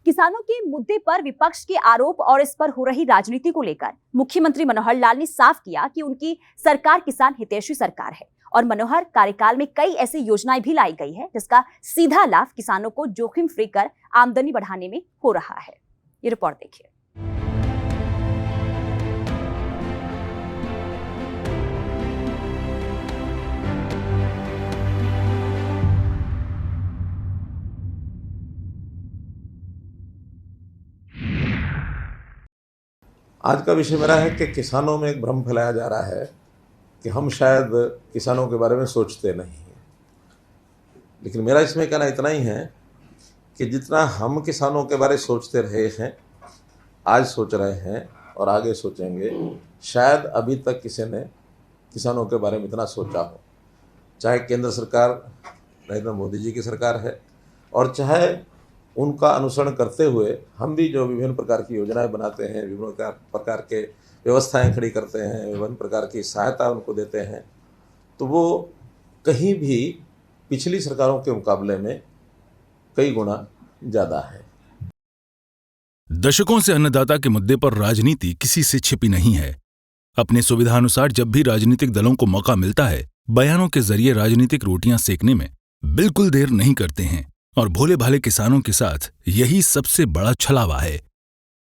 किसानों के मुद्दे पर विपक्ष के आरोप और इस पर हो रही राजनीति को लेकर मुख्यमंत्री मनोहर लाल ने साफ किया कि उनकी सरकार किसान हितैषी सरकार है और मनोहर कार्यकाल में कई ऐसी योजनाएं भी लाई गई है जिसका सीधा लाभ किसानों को जोखिम फ्री कर आमदनी बढ़ाने में हो रहा है। ये रिपोर्ट देखिए। आज का विषय मेरा है कि किसानों में एक भ्रम फैलाया जा रहा है कि हम शायद किसानों के बारे में सोचते नहीं हैं। लेकिन मेरा इसमें कहना इतना ही है कि जितना हम किसानों के बारे में सोचते रहे हैं, आज सोच रहे हैं और आगे सोचेंगे, शायद अभी तक किसी ने किसानों के बारे में इतना सोचा हो। चाहे केंद्र सरकार नरेंद्र मोदी जी की सरकार है और चाहे उनका अनुसरण करते हुए हम भी जो विभिन्न प्रकार की योजनाएं बनाते हैं, विभिन्न प्रकार के व्यवस्थाएं खड़ी करते हैं, विभिन्न प्रकार की सहायता उनको देते हैं, तो वो कहीं भी पिछली सरकारों के मुकाबले में कई गुना ज़्यादा है। दशकों से अन्नदाता के मुद्दे पर राजनीति किसी से छिपी नहीं है। अपने सुविधानुसार जब भी राजनीतिक दलों को मौका मिलता है, बयानों के जरिए राजनीतिक रोटियां सेकने में बिल्कुल देर नहीं करते हैं और भोले भाले किसानों के साथ यही सबसे बड़ा छलावा है।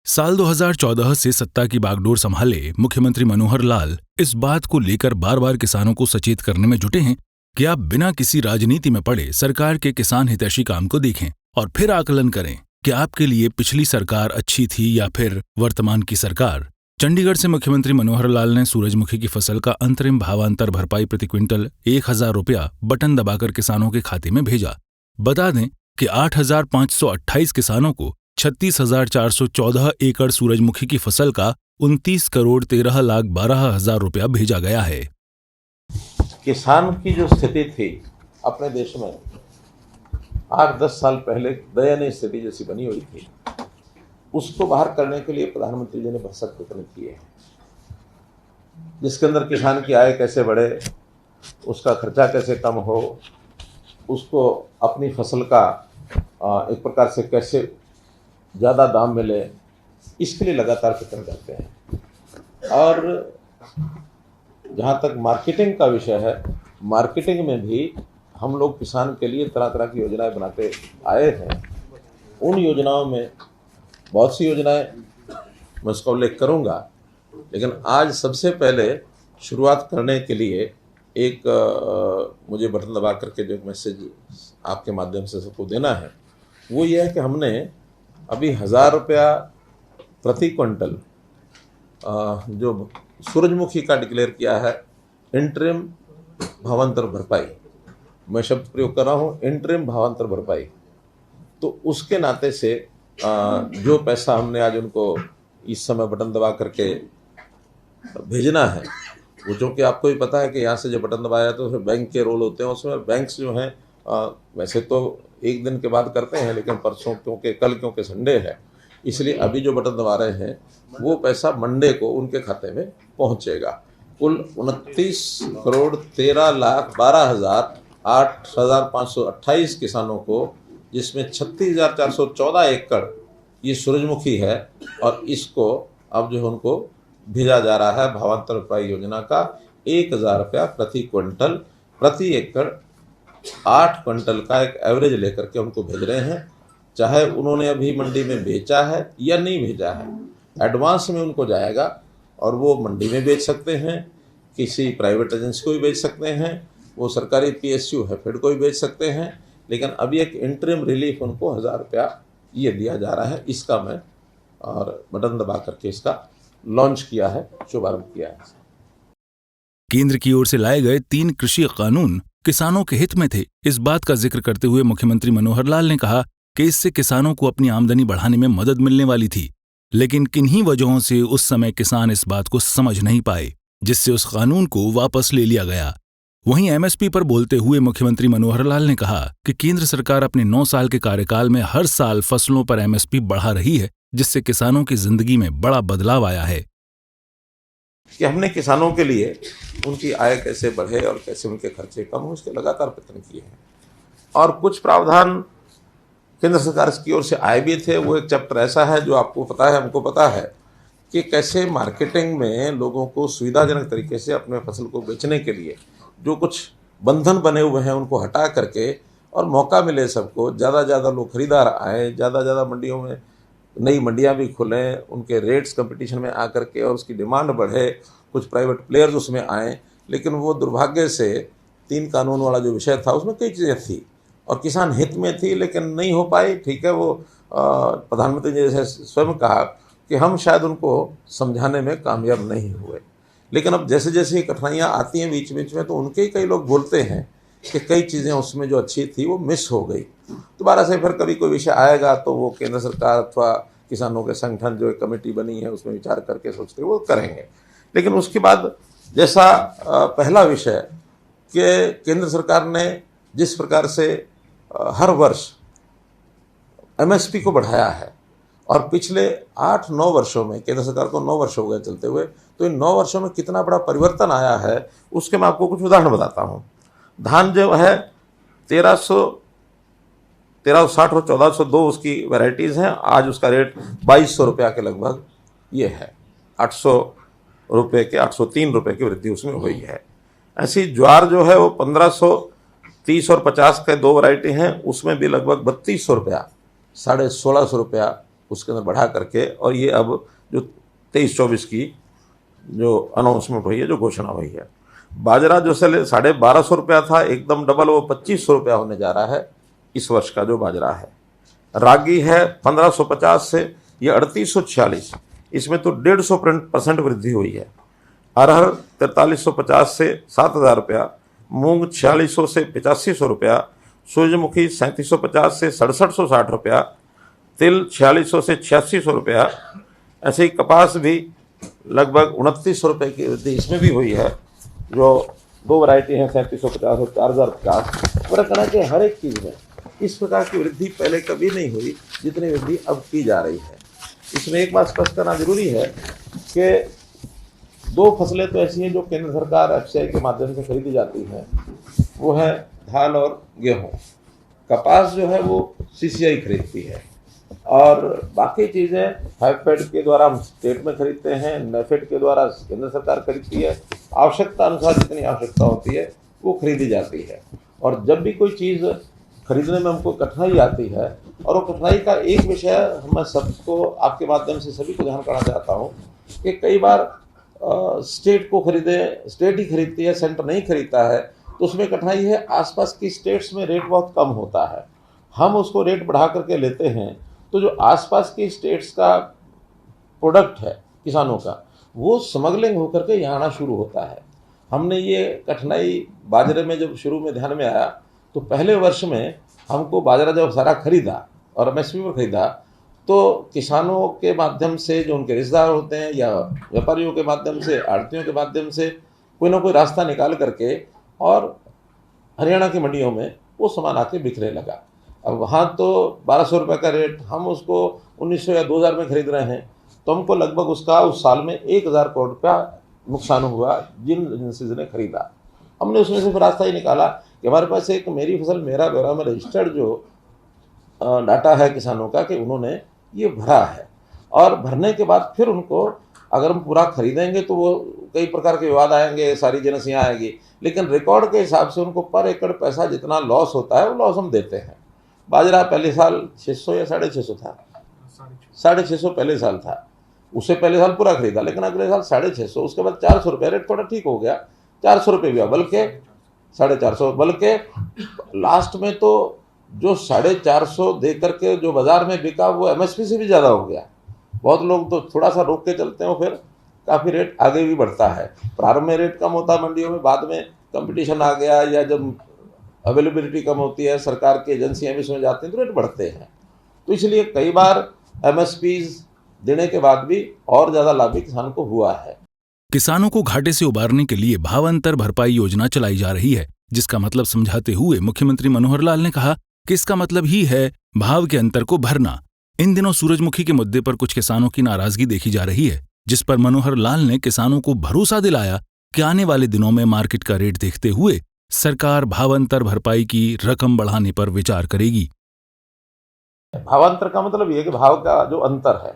साल 2014 से सत्ता की बागडोर संभाले मुख्यमंत्री मनोहर लाल इस बात को लेकर बार बार किसानों को सचेत करने में जुटे हैं कि आप बिना किसी राजनीति में पड़े सरकार के किसान हितैषी काम को देखें और फिर आकलन करें कि आपके लिए पिछली सरकार अच्छी थी या फिर वर्तमान की सरकार। चंडीगढ़ से मुख्यमंत्री मनोहर लाल ने सूरजमुखी की फसल का अंतरिम भावांतर भरपाई प्रति क्विंटल 1000 रुपया बटन दबाकर किसानों के खाते में भेजा। बता दें कि 8528 किसानों को 36,414 एकड़ सूरजमुखी की फसल का 29,13,12,000 रुपया भेजा गया है। किसान की जो स्थिति थी अपने देश में 8-10 साल पहले दयनीय स्थिति जैसी बनी हुई थी, उसको बाहर करने के लिए प्रधानमंत्री जी ने भरसक प्रयत्न किए, जिसके अंदर किसान की आय कैसे बढ़े, उसका खर्चा कैसे कम हो, उसको अपनी फसल का एक प्रकार से कैसे ज़्यादा दाम मिले, इसके लिए लगातार प्रयत्न करते हैं। और जहाँ तक मार्केटिंग का विषय है, मार्केटिंग में भी हम लोग किसान के लिए तरह तरह की योजनाएं बनाते आए हैं। उन योजनाओं में बहुत सी योजनाएं मैं उसका उल्लेख करूँगा, लेकिन आज सबसे पहले शुरुआत करने के लिए एक मुझे बटन दबा करके जो मैसेज आपके माध्यम से सबको देना है, वो ये है कि हमने अभी 1000 रुपया प्रति क्विंटल जो सूरजमुखी का डिक्लेयर किया है, इंटरिम भावांतर भरपाई। मैं शब्द प्रयोग कर रहा हूँ, इंटरिम भावांतर भरपाई। तो उसके नाते से जो पैसा हमने आज उनको इस समय बटन दबा करके भेजना है, वो जो कि आपको भी पता है कि यहाँ से जो बटन दबाया तो फिर बैंक के रोल होते हैं, उसमें बैंक्स जो हैं वैसे तो एक दिन के बाद करते हैं, लेकिन परसों क्योंकि संडे है, इसलिए अभी जो बटन दबा रहे हैं वो पैसा मंडे को उनके खाते में पहुँचेगा। कुल 29,13,12,000 किसानों को, जिसमें 36,414 एकड़ ये सूरजमुखी है, और इसको अब जो है उनको भेजा जा रहा है भावांतर भरपाई योजना का 1000 रुपया प्रति क्विंटल, प्रति एकड़ 8 क्विंटल का एक एवरेज लेकर के उनको भेज रहे हैं। चाहे उन्होंने अभी मंडी में बेचा है या नहीं भेजा है, एडवांस में उनको जाएगा और वो मंडी में बेच सकते हैं, किसी प्राइवेट एजेंसी को भी बेच सकते हैं, वो सरकारी PSU है फेड को भी बेच सकते हैं। लेकिन अभी एक इंटरिम रिलीफ उनको 1000 रुपया ये दिया जा रहा है। इसका मैं और बटन दबा करके इसका लॉन्च किया है, शुभारंभ किया है। केंद्र की ओर से लाए गए 3 कृषि कानून किसानों के हित में थे। इस बात का जिक्र करते हुए मुख्यमंत्री मनोहर लाल ने कहा कि इससे किसानों को अपनी आमदनी बढ़ाने में मदद मिलने वाली थी, लेकिन किन्हीं वजहों से उस समय किसान इस बात को समझ नहीं पाए, जिससे उस कानून को वापस ले लिया गया। वहीं MSP पर बोलते हुए मुख्यमंत्री मनोहर लाल ने कहा कि केंद्र सरकार अपने 9 साल के कार्यकाल में हर साल फसलों पर MSP बढ़ा रही है, जिससे किसानों की जिंदगी में बड़ा बदलाव आया है। कि हमने किसानों के लिए उनकी आय कैसे बढ़े और कैसे उनके खर्चे कम हो, उसके लगातार प्रयत्न किए हैं। और कुछ प्रावधान केंद्र सरकार की ओर से आए भी थे। वो एक चैप्टर ऐसा है जो आपको पता है, हमको पता है कि कैसे मार्केटिंग में लोगों को सुविधाजनक तरीके से अपने फसल को बेचने के लिए जो कुछ बंधन बने हुए हैं उनको हटा करके और मौका मिले सबको, ज़्यादा लोग खरीदार आए, ज़्यादा मंडियों में नई मंडियां भी खुलें, उनके रेट्स कंपटीशन में आकर के और उसकी डिमांड बढ़े, कुछ प्राइवेट प्लेयर्स उसमें आए। लेकिन वो दुर्भाग्य से 3 कानून वाला जो विषय था उसमें कई चीज़ें थी और किसान हित में थी लेकिन नहीं हो पाई। ठीक है, वो प्रधानमंत्री जी जैसे स्वयं कहा कि हम शायद उनको समझाने में कामयाब नहीं हुए। लेकिन अब जैसे जैसे ये कठिनाइयाँ आती हैं बीच में तो उनके ही कई लोग बोलते हैं कि कई चीज़ें उसमें जो अच्छी थी वो मिस हो गई। दोबारा से फिर कभी कोई विषय आएगा तो वो केंद्र सरकार अथवा किसानों के संगठन जो एक कमेटी बनी है उसमें विचार करके सोचते वो करेंगे। लेकिन उसके बाद जैसा पहला विषय कि केंद्र सरकार ने जिस प्रकार से हर वर्ष MSP को बढ़ाया है और पिछले 8-9 वर्षों में, केंद्र सरकार को 9 वर्ष हो गए चलते हुए, तो इन 9 वर्षों में कितना बड़ा परिवर्तन आया है उसके मैं आपको कुछ उदाहरण बताता हूँ। धान जो है 1360 और 1402 उसकी वैरायटीज़ हैं। आज उसका रेट 2200 रुपया के लगभग ये है, 800 रुपये के 803 रुपये की वृद्धि उसमें हुई है। ऐसी ज्वार जो है वो 1530 और 50 के 2 वैरायटी हैं, उसमें भी लगभग 3200 रुपया, 1650 रुपया उसके अंदर बढ़ा करके, और ये अब जो 23-24 की जो अनाउंसमेंट हुई है, जो घोषणा हुई है। बाजरा जो से 1250 रुपया था, एकदम डबल, वो 2500 रुपया होने जा रहा है इस वर्ष का जो बाजरा है। रागी है 1550 से ये 3846, इसमें तो 150% वृद्धि हुई है। अरहर 4350 से 7000 रुपया, मूंग 4600 से 8500 रुपया, सूरजमुखी 3750 से 6760 रुपया, तिल 4600 से 8600 रुपया। ऐसे ही कपास भी लगभग 2900 रुपये की वृद्धि इसमें भी हुई है। जो 2 वैरायटी हैं 3750 और 4050, पूरा कहना कि हर एक चीज़ में इस प्रकार की वृद्धि पहले कभी नहीं हुई जितनी वृद्धि अब की जा रही है। इसमें एक बात स्पष्ट करना जरूरी है कि 2 फसलें तो ऐसी हैं जो केंद्र सरकार FCI के माध्यम से खरीदी जाती हैं, वो है धान और गेहूँ। कपास जो है वो CCI खरीदती है और बाकी चीज़ें हैफेड के द्वारा हम स्टेट में खरीदते हैं, नेफेड के द्वारा केंद्र सरकार खरीदती है। आवश्यकता अनुसार जितनी आवश्यकता होती है वो खरीदी जाती है। और जब भी कोई चीज़ खरीदने में हमको कठिनाई आती है, और वो कठिनाई का एक विषय मैं सबको आपके माध्यम से सभी को ध्यान करना चाहता हूँ कि कई बार स्टेट ही खरीदती है, सेंटर नहीं खरीदता है, तो उसमें कठिनाई है। आसपास की स्टेट्स में रेट बहुत कम होता है, हम उसको रेट बढ़ा करके लेते हैं, तो जो आसपास की स्टेट्स का प्रोडक्ट है किसानों का, वो स्मगलिंग होकर के यहाँ आना शुरू होता है। हमने ये कठिनाई बाजरे में जब शुरू में ध्यान में आया, तो पहले वर्ष में हमको बाजरा जब सारा खरीदा और MSP पर खरीदा, तो किसानों के माध्यम से जो उनके रिश्तेदार होते हैं या व्यापारियों के माध्यम से, आड़तियों के माध्यम से कोई ना कोई रास्ता निकाल करके और हरियाणा की मंडियों में वो सामान आके बिखरे लगा। अब वहाँ तो 1200 रुपये का रेट, हम उसको 1900 या 2000 में खरीद रहे हैं, तो हमको लगभग उसका उस साल में 1000 करोड़ रुपया नुकसान हुआ जिन एजेंसीज ने खरीदा। हमने उसमें से फिर रास्ता ही निकाला कि हमारे पास एक मेरी फसल मेरा ब्यौरा में रजिस्टर्ड जो डाटा है किसानों का, कि उन्होंने ये भरा है, और भरने के बाद फिर उनको अगर हम पूरा खरीदेंगे तो वो कई प्रकार के विवाद आएंगे, सारी एजेंसियाँ आएंगी, लेकिन रिकॉर्ड के हिसाब से उनको पर एकड़ पैसा जितना लॉस होता है वो लॉस हम देते हैं। बाजरा पहले साल 600 या 650 था, 650 पहले साल था, उससे पहले साल पूरा खरीदा, लेकिन अगले साल 650, उसके बाद 400 रुपये, रेट थोड़ा ठीक हो गया, 400 रुपये हुआ, बल्कि 450, बल्कि लास्ट में तो जो 450 दे करके जो बाजार में बिका वो MSP से भी ज़्यादा हो गया। बहुत लोग तो थोड़ा सा रोक के चलते हैं, फिर काफ़ी रेट आगे भी बढ़ता है। प्रारंभ में रेट कम होता है मंडियों में, बाद में कंपटीशन आ गया या जब अवेलेबिलिटी कम होती है, सरकार की एजेंसियाँ भी उसमें जाती हैं, तो रेट बढ़ते हैं। तो इसलिए कई बार MSPs देने के बाद भी और ज़्यादा लाभ भी किसान को हुआ है। किसानों को घाटे से उबारने के लिए भावांतर भरपाई योजना चलाई जा रही है, जिसका मतलब समझाते हुए मुख्यमंत्री मनोहर लाल ने कहा कि इसका मतलब ही है भाव के अंतर को भरना। इन दिनों सूरजमुखी के मुद्दे पर कुछ किसानों की नाराजगी देखी जा रही है, जिस पर मनोहर लाल ने किसानों को भरोसा दिलाया कि आने वाले दिनों में मार्केट का रेट देखते हुए सरकार भावांतर भरपाई की रकम बढ़ाने पर विचार करेगी। भावांतर का मतलब ये कि भाव का जो अंतर है,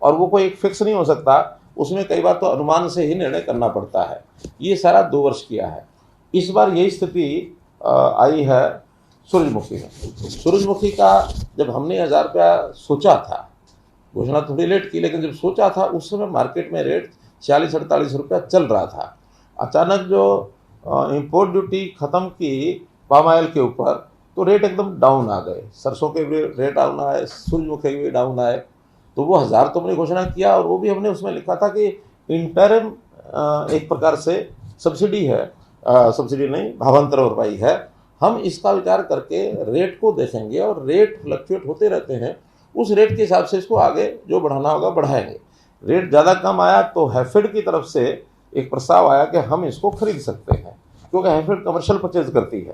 और वो कोई एक फिक्स नहीं हो सकता, उसमें कई बार तो अनुमान से ही निर्णय करना पड़ता है। ये सारा 2 वर्ष किया है। इस बार यही स्थिति आई है सूरजमुखी में। सूरजमुखी का जब हमने 1000 रुपया सोचा था, घोषणा थोड़ी लेट की, लेकिन जब सोचा था उस समय मार्केट में रेट 40-48 रुपया चल रहा था। अचानक जो इंपोर्ट ड्यूटी ख़त्म की पाम ऑयल के ऊपर, तो रेट एकदम डाउन आ गए। सरसों के भी रेट डाउन आए, सूरजमुखी भी डाउन आए। तो वो 1000 तो हमने घोषणा किया, और वो भी हमने उसमें लिखा था कि इंटरिम एक प्रकार से सब्सिडी है, सब्सिडी नहीं, भावांतर भरपाई है। हम इसका विचार करके रेट को देखेंगे, और रेट फ्लक्चुएट होते रहते हैं, उस रेट के हिसाब से इसको आगे जो बढ़ाना होगा बढ़ाएंगे। रेट ज़्यादा कम आया तो हैफेड की तरफ से एक प्रस्ताव आया कि हम इसको खरीद सकते हैं, क्योंकि हैफेड कमर्शियल परचेज करती है।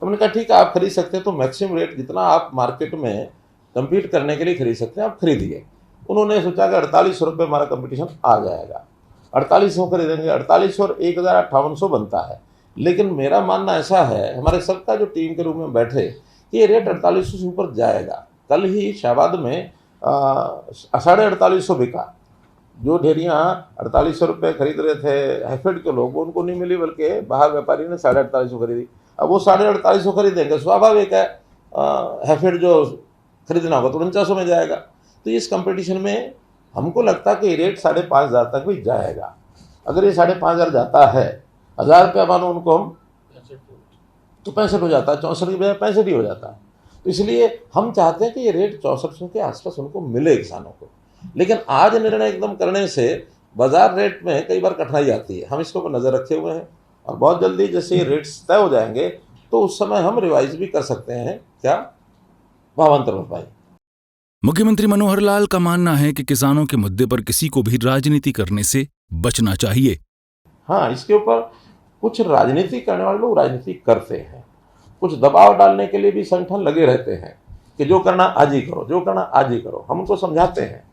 तो हमने कहा ठीक है, आप खरीद सकते हैं, तो मैक्सिमम रेट जितना आप मार्केट में कम्पीट करने के लिए खरीद सकते हैं आप खरीदिए। उन्होंने सोचा कि 4800 रुपये हमारा कंपटीशन आ जाएगा, 4800 खरीदेंगे। 4800 और 1058 बनता है। लेकिन मेरा मानना ऐसा है, हमारे सबका जो टीम के रूप में बैठे, कि ये रेट 4800 से ऊपर जाएगा। कल ही शाहबाद में 4850 बिका। जो ढेरियाँ 4800 रुपये खरीद रहे थे हैफेड के लोग, उनको नहीं मिली, बल्कि बाहर व्यापारी ने 4850 खरीदी। अब वो 4850 खरीदेंगे, स्वाभाविक है हैफेड जो खरीदना होगा तो 4900 में जाएगा। तो इस कंपटीशन में हमको लगता है कि रेट 5500 तक भी जाएगा। अगर ये 5500 जाता है, 1000 रुपया मानो उनको हम, तो 65 हो जाता है, 64 की बजाय 65 ही हो जाता है। तो इसलिए हम चाहते हैं कि ये रेट 6400 के आसपास उनको मिले किसानों को। लेकिन आज निर्णय एकदम करने से बाजार रेट में कई बार कठिनाई आती है। हम इसके ऊपर नज़र रखे हुए हैं, और बहुत जल्दी जैसे ये रेट्स तय हो जाएंगे तो उस समय हम रिवाइज भी कर सकते हैं क्या भावांतर भरपाई। मुख्यमंत्री मनोहर लाल का मानना है कि किसानों के मुद्दे पर किसी को भी राजनीति करने से बचना चाहिए। हाँ, इसके ऊपर कुछ राजनीति करने वाले लोग राजनीति करते हैं, कुछ दबाव डालने के लिए भी संगठन लगे रहते हैं कि जो करना आज ही करो, जो करना आज ही करो। हम उनको समझाते हैं,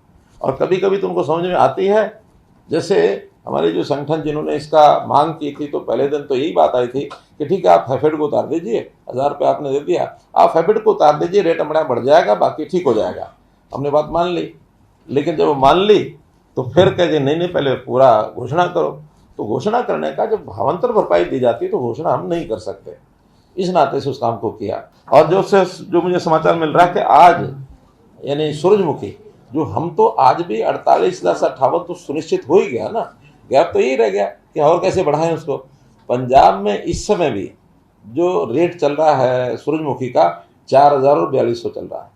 और कभी कभी तो उनको समझ में आती है। जैसे हमारे जो संगठन जिन्होंने इसका मांग की थी, तो पहले दिन तो यही बात आई थी कि ठीक है, आप हैफेड को उतार दीजिए, 1000 रुपये आपने दे दिया, आप हैफेड को उतार दीजिए, रेट हमारा बढ़ जाएगा, बाकी ठीक हो जाएगा। हमने बात मान ली, लेकिन जब वो मान ली तो फिर कहे नहीं, पहले पूरा घोषणा करो। तो घोषणा करने का जब भावांतर भरपाई दी जाती है तो घोषणा हम नहीं कर सकते, इस नाते से उस काम को किया। और जो मुझे समाचार मिल रहा है कि आज यानी सूरजमुखी जो हम तो आज भी 48,58 तो सुनिश्चित हो ही गया ना, गैप तो यही रह गया कि और कैसे बढ़ाएं उसको। पंजाब में इस समय भी जो रेट चल रहा है सूरजमुखी का 4042 चल रहा है।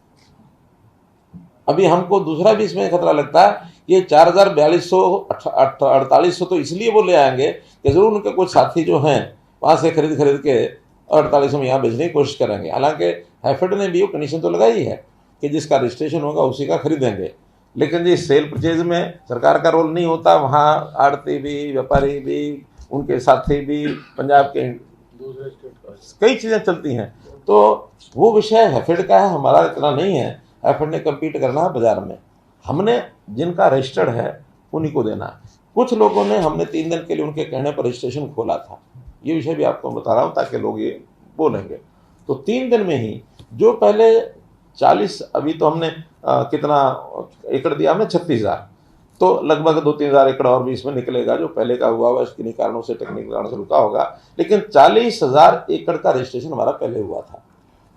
अभी हमको दूसरा भी इसमें खतरा लगता है, ये 4042 4800 तो इसलिए वो ले आएंगे कि जरूर उनके कुछ साथी जो हैं वहाँ से खरीद के 4800 में यहाँ बेचने की कोशिश करेंगे। हालांकि हैफेड ने भी वो कंडीशन तो लगाई है कि जिसका रजिस्ट्रेशन होगा उसी का खरीदेंगे। लेकिन जी सेल परचेज में सरकार का रोल नहीं होता, वहाँ आड़ती भी, व्यापारी भी, उनके साथी भी, पंजाब के कई चीज़ें चलती हैं। तो वो विषय हैफेड का है, हमारा इतना नहीं है। हैफेड ने कम्पीट करना है बाजार में, हमने जिनका रजिस्टर्ड है उन्हीं को देना है। कुछ लोगों ने, हमने 3 दिन के लिए उनके कहने पर रजिस्ट्रेशन खोला था, ये विषय भी आपको बता रहा हूँ ताकि लोग ये बोलेंगे। तो 3 दिन में ही जो पहले 40, अभी तो हमने कितना एकड़ दिया, हमने 36,000, तो लगभग 2-3 हज़ार एकड़ और भी इसमें निकलेगा जो पहले का हुआ किन्हीं कारणों से, टेक्निकल कारण से रुका होगा। लेकिन 40,000 एकड़ का रजिस्ट्रेशन हमारा पहले हुआ था।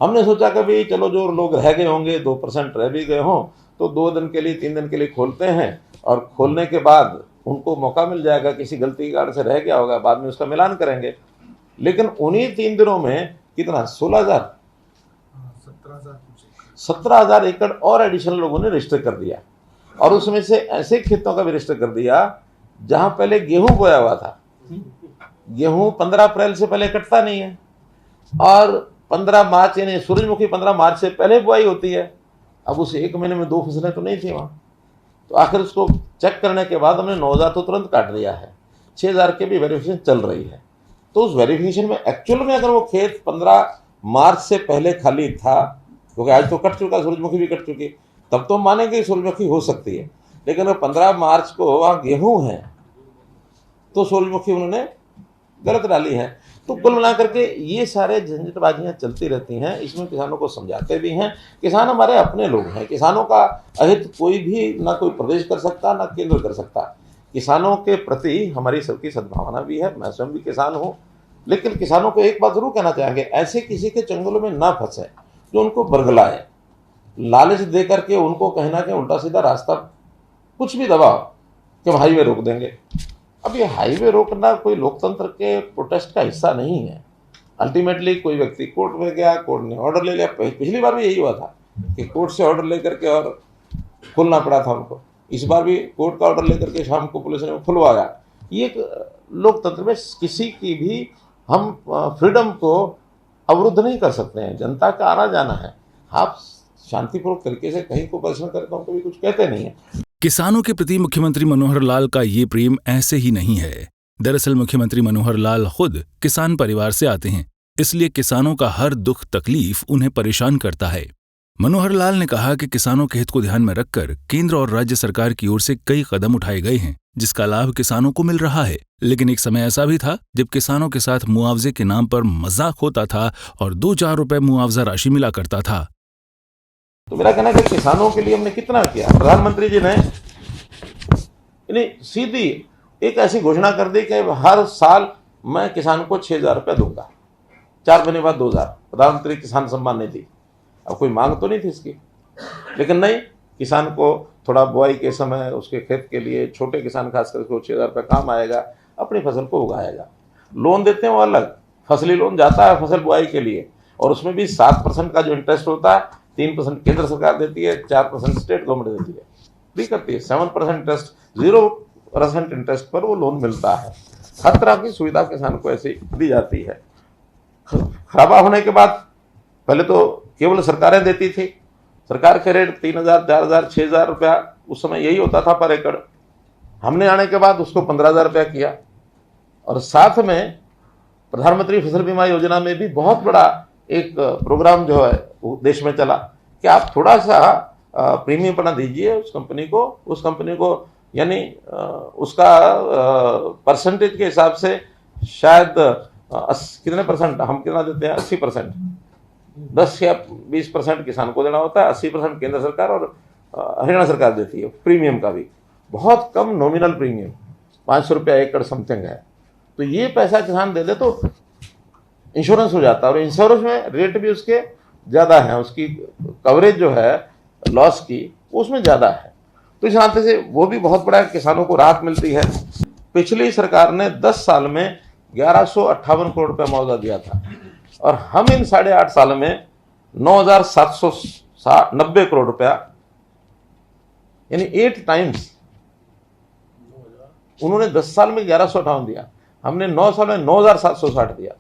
हमने सोचा कि भाई चलो जो लोग रह गए होंगे, 2% रह भी गए हों, तो 2 दिन के लिए, 3 दिन के लिए खोलते हैं, और खोलने के बाद उनको मौका मिल जाएगा, किसी गलती के कारण से रह गया होगा, बाद में उसका मिलान करेंगे। लेकिन उन्हीं 3 दिनों में कितना 17,000 एकड़ और एडिशनल लोगों ने रजिस्टर कर दिया। और उसमें से ऐसे खेतों का भी रजिस्टर कर दिया जहां पहले गेहूं बोया हुआ था। गेहूं 15 अप्रैल से पहले कटता नहीं है, और 15 मार्च यानी सूरजमुखी 15 मार्च से पहले बुआई होती है। अब उस 1 महीने में 2 फसलें तो नहीं थी वहाँ, तो आखिर उसको चेक करने के बाद हमने 9,000 तो तुरंत काट लिया है, 6,000 की भी वेरिफिकेशन चल रही है। तो उस वेरिफिकेशन में एक्चुअल में अगर वो खेत 15 मार्च से पहले खाली था, क्योंकि आज तो कट चुका, सूरजमुखी भी कट चुकी, तब तो मानेंगे सूरजमुखी हो सकती है। लेकिन अगर 15 मार्च को वहाँ गेहूँ है तो सूरजमुखी उन्होंने गलत डाली है। तो कुल मिलाकर के ये सारे झंझटबाजियां चलती रहती हैं। इसमें किसानों को समझाते भी हैं। किसान हमारे अपने लोग हैं। किसानों का अहित कोई भी ना कोई प्रदेश कर सकता ना केंद्र कर सकता। किसानों के प्रति हमारी सबकी सद्भावना भी है। मैं स्वयं भी किसान हूँ। लेकिन किसानों को एक बात जरूर कहना चाहेंगे, ऐसे किसी के चंगुल में ना फंसे जो उनको बरगलाए, लालच दे करके उनको कहना कि उल्टा सीधा रास्ता कुछ भी दबाओ कि हम हाईवे रोक देंगे। अब ये हाईवे रोकना कोई लोकतंत्र के प्रोटेस्ट का हिस्सा नहीं है। अल्टीमेटली कोई व्यक्ति कोर्ट में गया, कोर्ट ने ऑर्डर ले लिया। पिछली बार भी यही हुआ था कि कोर्ट से ऑर्डर लेकर के और खुलना पड़ा था उनको। इस बार भी कोर्ट का ऑर्डर लेकर के शाम को पुलिस ने खुलवाया। ये लोकतंत्र में किसी की भी हम फ्रीडम को अवरुद्ध नहीं कर सकते हैं। जनता का आना जाना है। आप शांतिपूर्वक तरीके से कहीं को प्रदर्शन करते हो, कभी कुछ कहते नहीं है। किसानों के प्रति मुख्यमंत्री मनोहर लाल का ये प्रेम ऐसे ही नहीं है। दरअसल मुख्यमंत्री मनोहर लाल खुद किसान परिवार से आते हैं, इसलिए किसानों का हर दुख तकलीफ उन्हें परेशान करता है। मनोहर लाल ने कहा कि किसानों के हित को ध्यान में रखकर केंद्र और राज्य सरकार की ओर से कई कदम उठाए गए हैं, जिसका लाभ किसानों को मिल रहा है। लेकिन एक समय ऐसा भी था जब किसानों के साथ मुआवजे के नाम पर मजाक होता था और 2-4 रुपए मुआवजा राशि मिला करता था। तो मेरा कहना है कि किसानों के लिए हमने कितना किया। प्रधानमंत्री जी ने सीधी एक ऐसी घोषणा कर दी कि हर साल मैं किसान को 6,000 रुपये दूंगा, 4 महीने बाद 2,000। प्रधानमंत्री किसान सम्मान निधि। अब कोई मांग तो नहीं थी इसकी, लेकिन नहीं, किसान को थोड़ा बुआई के समय उसके खेत के लिए, छोटे किसान खास करके 6,000 रुपये काम आएगा, अपनी फसल को उगाएगा। लोन देते हैं वो अलग, फसली लोन जाता है फसल बुआई के लिए, और उसमें भी 7% का जो इंटरेस्ट होता है, 3% केंद्र सरकार देती है, 4% स्टेट गवर्नमेंट देती है, भी करती है। 7% इंटरेस्ट, 0% इंटरेस्ट पर वो लोन मिलता है। हर तरह की सुविधा किसान को ऐसी दी जाती है। खराबा होने के बाद पहले तो केवल सरकारें देती थी। सरकार के रेट 3,000, 4,000, 6,000 रुपया उस समय यही होता था पर एकड़। हमने आने के बाद उसको 15,000 रुपया किया, और साथ में प्रधानमंत्री फसल बीमा योजना में भी बहुत बड़ा एक प्रोग्राम जो है वो देश में चला कि आप थोड़ा सा प्रीमियम बना दीजिए उस कंपनी को यानी उसका परसेंटेज के हिसाब से शायद कितने परसेंट हम कितना देते हैं, 80%, 10 या 20% किसान को देना होता है, 80% केंद्र सरकार और हरियाणा सरकार देती है। प्रीमियम का भी बहुत कम नॉमिनल प्रीमियम 500 रुपया एकड़ समथिंग है। तो ये पैसा किसान दे दे तो इंश्योरेंस हो जाता है, और इंश्योरेंस में रेट भी उसके ज़्यादा है, उसकी कवरेज जो है लॉस की उसमें ज़्यादा है। तो इस नाते से वो भी बहुत बड़ा किसानों को राहत मिलती है। पिछली सरकार ने 10 साल में 1158 करोड़ रुपया मुआवजा दिया था, और हम इन 8.5 साल में 9,790 करोड़ रुपया, यानी 8 टाइम्स। उन्होंने 10 साल में 1158 दिया, हमने 9 साल में 9,760 दिया।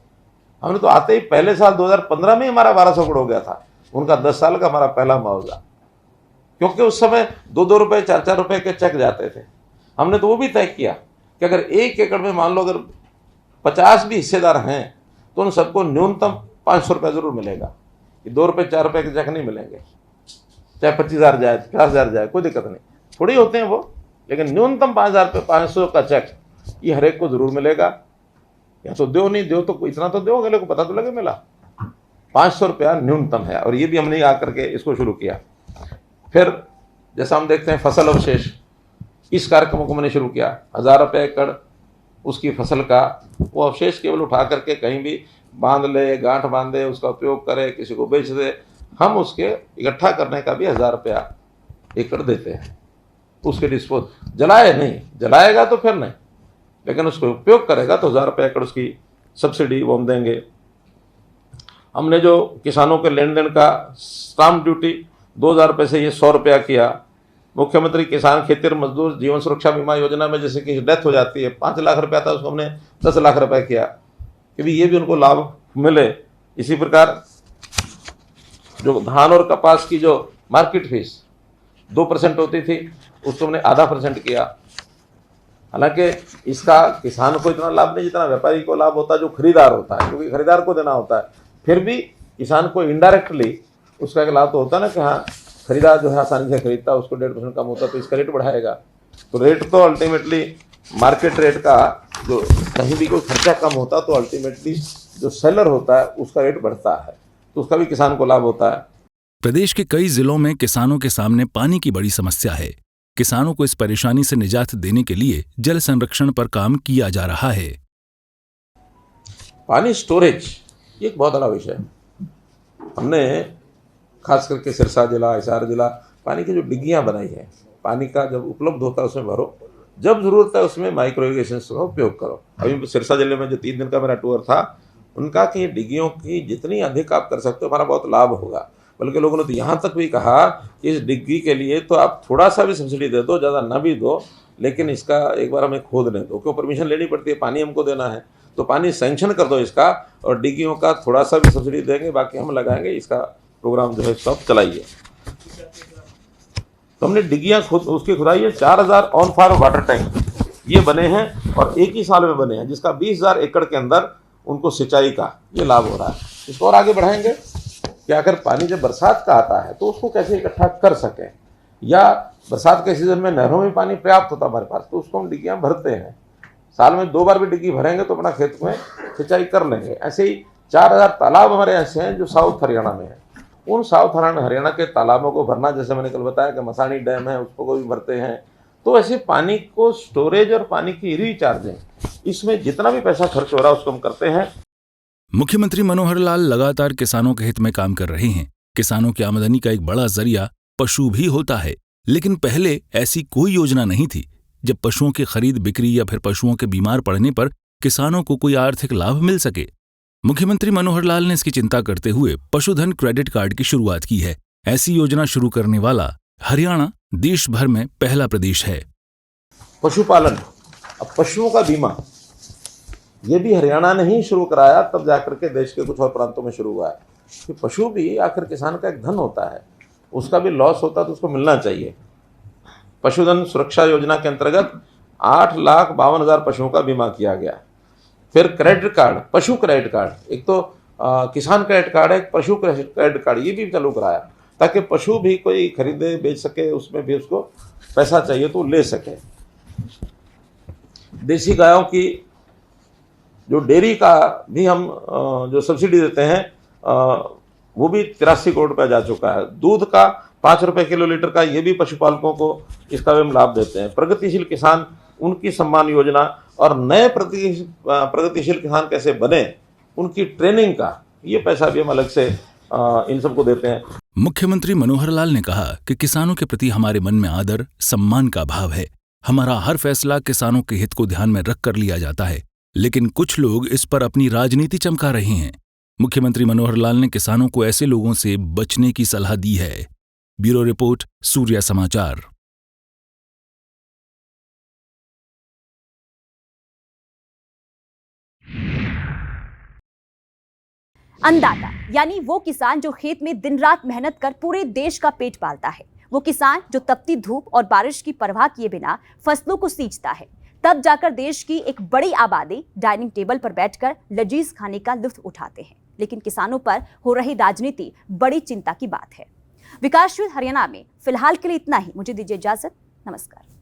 हमने तो आते ही पहले साल 2015 में हमारा 1,200 करोड़ हो गया था, उनका 10 साल का हमारा पहला मुआवजा। क्योंकि उस समय 2-2 रुपए 4-4 रुपए के चेक जाते थे। हमने तो वो भी तय किया कि अगर 1 एकड़ में मान लो अगर 50 भी हिस्सेदार हैं तो उन सबको न्यूनतम 500 रुपये जरूर मिलेगा। 2 रुपए 4 रुपए के चेक नहीं मिलेंगे, चाहे 25,000 जाए, 50,000 जाए, कोई दिक्कत नहीं। थोड़ी होते हैं वो, लेकिन न्यूनतम 5,500 का चेक ये हर एक को जरूर मिलेगा। या तो दो नहीं दो तो इतना तो दो, अगले को पता तो लगे मिला। 500 रुपया न्यूनतम है, और ये भी हमने आकर के इसको शुरू किया। फिर जैसा हम देखते हैं फसल अवशेष, इस कार्यक्रम को मैंने शुरू किया। 1,000 रुपये एकड़ उसकी फसल का वो अवशेष केवल उठा करके कहीं भी बांध ले, गांठ बांधे, उसका उपयोग करे, किसी को बेच दे। हम उसके इकट्ठा करने का भी 1,000 रुपया एकड़ देते हैं। उसके डिस्पोज, जलाए नहीं, जलाएगा तो फिर नहीं, लेकिन उसको उपयोग करेगा तो 1,000 रुपये एकड़ उसकी सब्सिडी वो हम देंगे। हमने जो किसानों के लेन देन का स्टाम्प ड्यूटी 2,000 रुपये से ये 100 रुपया किया। मुख्यमंत्री किसान खेतीहर मजदूर जीवन सुरक्षा बीमा योजना में जैसे कि डेथ हो जाती है, 5 लाख रुपया था, उसको हमने 10 लाख रुपये किया कि भी ये भी उनको लाभ मिले। इसी प्रकार जो धान और कपास की जो मार्केट फीस 2% होती थी, उसको हमने 0.5% किया। हालांकि इसका किसान को इतना लाभ नहीं जितना व्यापारी को लाभ होता है, जो खरीदार होता है, क्योंकि खरीदार को देना होता है। फिर भी किसान को इनडायरेक्टली उसका एक लाभ तो होता है ना कि हाँ, खरीदार जो है आसानी से खरीदता है, उसको 1.5% कम होता है तो इसका रेट बढ़ाएगा। तो रेट तो अल्टीमेटली मार्केट रेट का जो कहीं भी कोई खर्चा कम होता तो अल्टीमेटली जो सेलर होता है उसका रेट बढ़ता है, तो उसका भी किसान को लाभ होता है। प्रदेश के कई जिलों में किसानों के सामने पानी की बड़ी समस्या है। किसानों को इस परेशानी से निजात देने के लिए जल संरक्षण पर काम किया जा रहा है। पानी स्टोरेज ये एक बहुत बड़ा विषय है। हमने खास करके सिरसा जिला, हिसार जिला पानी की जो डिग्गियाँ बनाई है, पानी का जब उपलब्ध होता है उसमें भरो, जब जरूरत है उसमें माइक्रो इरिगेशन का उपयोग करो। अभी सिरसा जिले में जो 3 दिन का मेरा टूर था, उनका कि डिग्गियों की जितनी अधिक आप कर सकते हो हमारा बहुत लाभ होगा। बल्कि लोगों ने तो यहाँ तक भी कहा कि इस डिग्गी के लिए तो आप थोड़ा सा भी सब्सिडी दे दो, ज़्यादा ना भी दो, लेकिन इसका एक बार हमें खोदने दो, क्यों परमिशन लेनी पड़ती है, पानी हमको देना है, तो पानी सैंक्शन कर दो इसका, और डिग्गियों का थोड़ा सा भी सब्सिडी देंगे, बाकी हम लगाएंगे। इसका प्रोग्राम जो है सब चलाइए। तो हमने डिग्गियाँ उसकी खुदाई है। 4000 ऑन फार्म वाटर टैंक ये बने हैं और एक ही साल में बने हैं, जिसका 20,000 एकड़ के अंदर उनको सिंचाई का ये लाभ हो रहा है। इसको और आगे बढ़ाएंगे कि अगर पानी जब बरसात का आता है तो उसको कैसे इकट्ठा कर सकें, या बरसात के सीजन में नहरों में पानी पर्याप्त होता हमारे पास, तो उसको हम डिग्गियाँ भरते हैं। साल में 2 बार भी डिग्गी भरेंगे तो अपना खेत में सिंचाई कर लेंगे। ऐसे ही 4000 तालाब हमारे ऐसे हैं जो साउथ हरियाणा में है। उन साउथ हरियाणा के तालाबों को भरना, जैसे मैंने कल बताया कि मसानी डैम है उसको भी भरते हैं। तो ऐसे पानी को स्टोरेज और पानी की रिचार्जिंग, इसमें जितना भी पैसा खर्च हो रहा है उसको हम करते हैं। मुख्यमंत्री मनोहर लाल लगातार किसानों के हित में काम कर रहे हैं। किसानों की आमदनी का एक बड़ा जरिया पशु भी होता है, लेकिन पहले ऐसी कोई योजना नहीं थी जब पशुओं की खरीद बिक्री या फिर पशुओं के बीमार पड़ने पर किसानों को कोई आर्थिक लाभ मिल सके। मुख्यमंत्री मनोहर लाल ने इसकी चिंता करते हुए पशुधन क्रेडिट कार्ड की शुरुआत की है। ऐसी योजना शुरू करने वाला हरियाणा देश भर में पहला प्रदेश है। पशुपालन, अब पशुओं का बीमा, ये भी हरियाणा ने ही शुरू कराया, तब जाकर के देश के कुछ और प्रांतों में शुरू हुआ है। कि पशु भी आखिर किसान का एक धन होता है, उसका भी लॉस होता है तो उसको मिलना चाहिए। पशुधन सुरक्षा योजना के अंतर्गत 8,52,000 पशुओं का बीमा किया गया। फिर क्रेडिट कार्ड, पशु क्रेडिट कार्ड, एक तो किसान क्रेडिट कार्ड है, एक पशु क्रेडिट कार्ड, ये भी चालू कराया ताकि पशु भी कोई खरीदे बेच सके, उसमें भी उसको पैसा चाहिए तो ले सके। देसी गायों की जो डेयरी का भी हम जो सब्सिडी देते हैं वो भी 83 करोड़ रुपया जा चुका है। दूध का 5 रुपये किलो लीटर का, ये भी पशुपालकों को इसका भी हम लाभ देते हैं। प्रगतिशील किसान, उनकी सम्मान योजना और नए प्रगतिशील किसान कैसे बने, उनकी ट्रेनिंग का ये पैसा भी हम अलग से इन सबको देते हैं। मुख्यमंत्री मनोहर लाल ने कहा कि किसानों के प्रति हमारे मन में आदर, सम्मान का भाव है। हमारा हर फैसला किसानों के हित को ध्यान में रखकर लिया जाता है, लेकिन कुछ लोग इस पर अपनी राजनीति चमका रहे हैं। मुख्यमंत्री मनोहर लाल ने किसानों को ऐसे लोगों से बचने की सलाह दी है। ब्यूरो रिपोर्ट, सूर्या समाचार। अन्नदाता यानी वो किसान जो खेत में दिन रात मेहनत कर पूरे देश का पेट पालता है। वो किसान जो तपती धूप और बारिश की परवाह किए बिना फसलों को सींचता है। तब जाकर देश की एक बड़ी आबादी डाइनिंग टेबल पर बैठकर लजीज खाने का लुत्फ उठाते हैं। लेकिन किसानों पर हो रही राजनीति बड़ी चिंता की बात है। विकासशील हरियाणा में फिलहाल के लिए इतना ही। मुझे दीजिए इजाजत। नमस्कार।